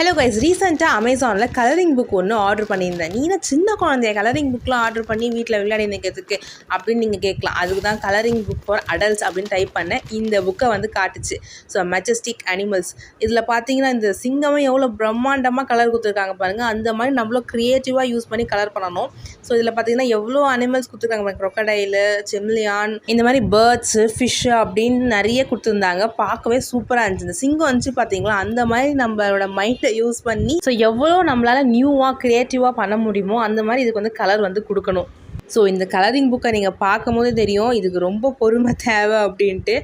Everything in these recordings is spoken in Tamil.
ஹலோ கைஸ், ரீசெண்டாக அமேசானில் கலரிங் புக் ஒன்று ஆர்டர் பண்ணியிருந்தேன். நீ சின்ன குழந்தைய கலரிங் புக்கெலாம் ஆர்டர் பண்ணி வீட்டில் விளையாடி நிற்கிறதுக்கு அப்படின்னு நீங்கள் கேட்கலாம். அதுக்கு தான் கலரிங் புக் ஃபார் அடல்ட்ஸ் அப்படின்னு டைப் பண்ணேன். இந்த புக்கை வந்து காட்டுச்சு. So Majestic animals. இதில் பார்த்தீங்கன்னா இந்த சிங்கமே எவ்வளோ பிரம்மாண்டமாக கலர் கொடுத்துருக்காங்க பாருங்கள். அந்த மாதிரி நம்மளும் க்ரியேட்டிவாக யூஸ் பண்ணி கலர் பண்ணணும். ஸோ இதில் பார்த்தீங்கன்னா எவ்வளோ அனிமல்ஸ் கொடுத்துருக்காங்க பாருங்கள். க்ரொக்கடைலு, செம்லியான், இந்த மாதிரி பேர்ட்ஸு, ஃபிஷ்ஷு அப்படின்னு நிறைய கொடுத்துருந்தாங்க. பார்க்கவே சூப்பராக இருந்துச்சு. இந்த சிங்கம் வந்துச்சு பார்த்தீங்களா, அந்த மாதிரி நம்மளோட மைண்ட் யூஸ் பண்ணி ஸோ எவ்வளோ நம்மளால் நியூவாக க்ரியேட்டிவாக பண்ண முடியுமோ அந்த மாதிரி இதுக்கு வந்து கலர் வந்து கொடுக்கணும். ஸோ இந்த கலரிங் புக்கை நீங்கள் பார்க்கும் போதே தெரியும் இதுக்கு ரொம்ப பொறுமை தேவை அப்படின்ட்டு.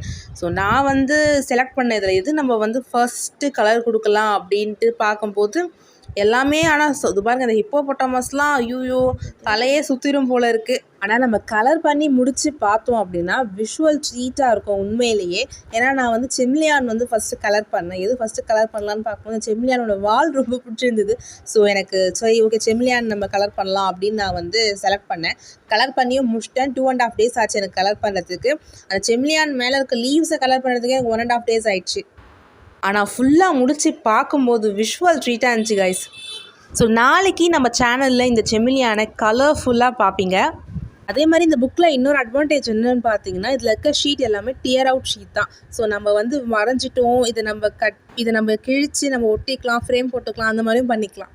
ஸோ நான் வந்து செலக்ட் பண்ண இதில் எது நம்ம வந்து ஃபர்ஸ்ட்டு கலர் கொடுக்கலாம் அப்படின்ட்டு பார்க்கும்போது எல்லாமே ஆனால் இது பாருங்கள், இந்த ஹிப்போபொட்டாமஸ்லாம் ஐயோ தலையே சுற்றிடும் போல் இருக்குது. ஆனால் நம்ம கலர் பண்ணி முடித்து பார்த்தோம் அப்படின்னா விஷுவல் ட்ரீட்டாக இருக்கும் உண்மையிலேயே. ஏன்னா நான் வந்து செம்லியான் வந்து ஃபஸ்ட்டு கலர் பண்ணேன். எது ஃபஸ்ட்டு கலர் பண்ணலான்னு பார்க்கும்போது செம்லியானோட வால் ரொம்ப பிடிச்சிருந்தது. ஸோ எனக்கு சரி ஓகே செம்லியான் நம்ம கலர் பண்ணலாம் அப்படின்னு நான் வந்து செலக்ட் பண்ணேன். கலர் பண்ணியும் முடிச்சிட்டேன். 2.5 days ஆச்சு எனக்கு கலர் பண்ணுறதுக்கு. அந்த செம்லியான் மேலே இருக்க லீவ்ஸை கலர் பண்ணுறதுக்கே எனக்கு 1.5 days ஆயிடுச்சு. ஆனால் ஃபுல்லாக முடித்து பார்க்கும்போது விஷுவல் ட்ரீட்டாக இருந்துச்சு கைஸ். ஸோ நாளைக்கு நம்ம சேனலில் இந்த செம்லியானை கலர்ஃபுல்லாக பார்ப்பீங்க. அதே மாதிரி இந்த புக்கில் இன்னொரு அட்வான்டேஜ் என்னன்னு பார்த்தீங்கன்னா, இதில் இருக்க ஷீட் எல்லாமே டியர் அவுட் ஷீட் தான். ஸோ நம்ம வந்து வரைஞ்சிட்டோம், இதை நம்ம கிழித்து நம்ம ஒட்டிக்கலாம், ஃப்ரேம் போட்டுக்கலாம், அந்த மாதிரியும் பண்ணிக்கலாம்.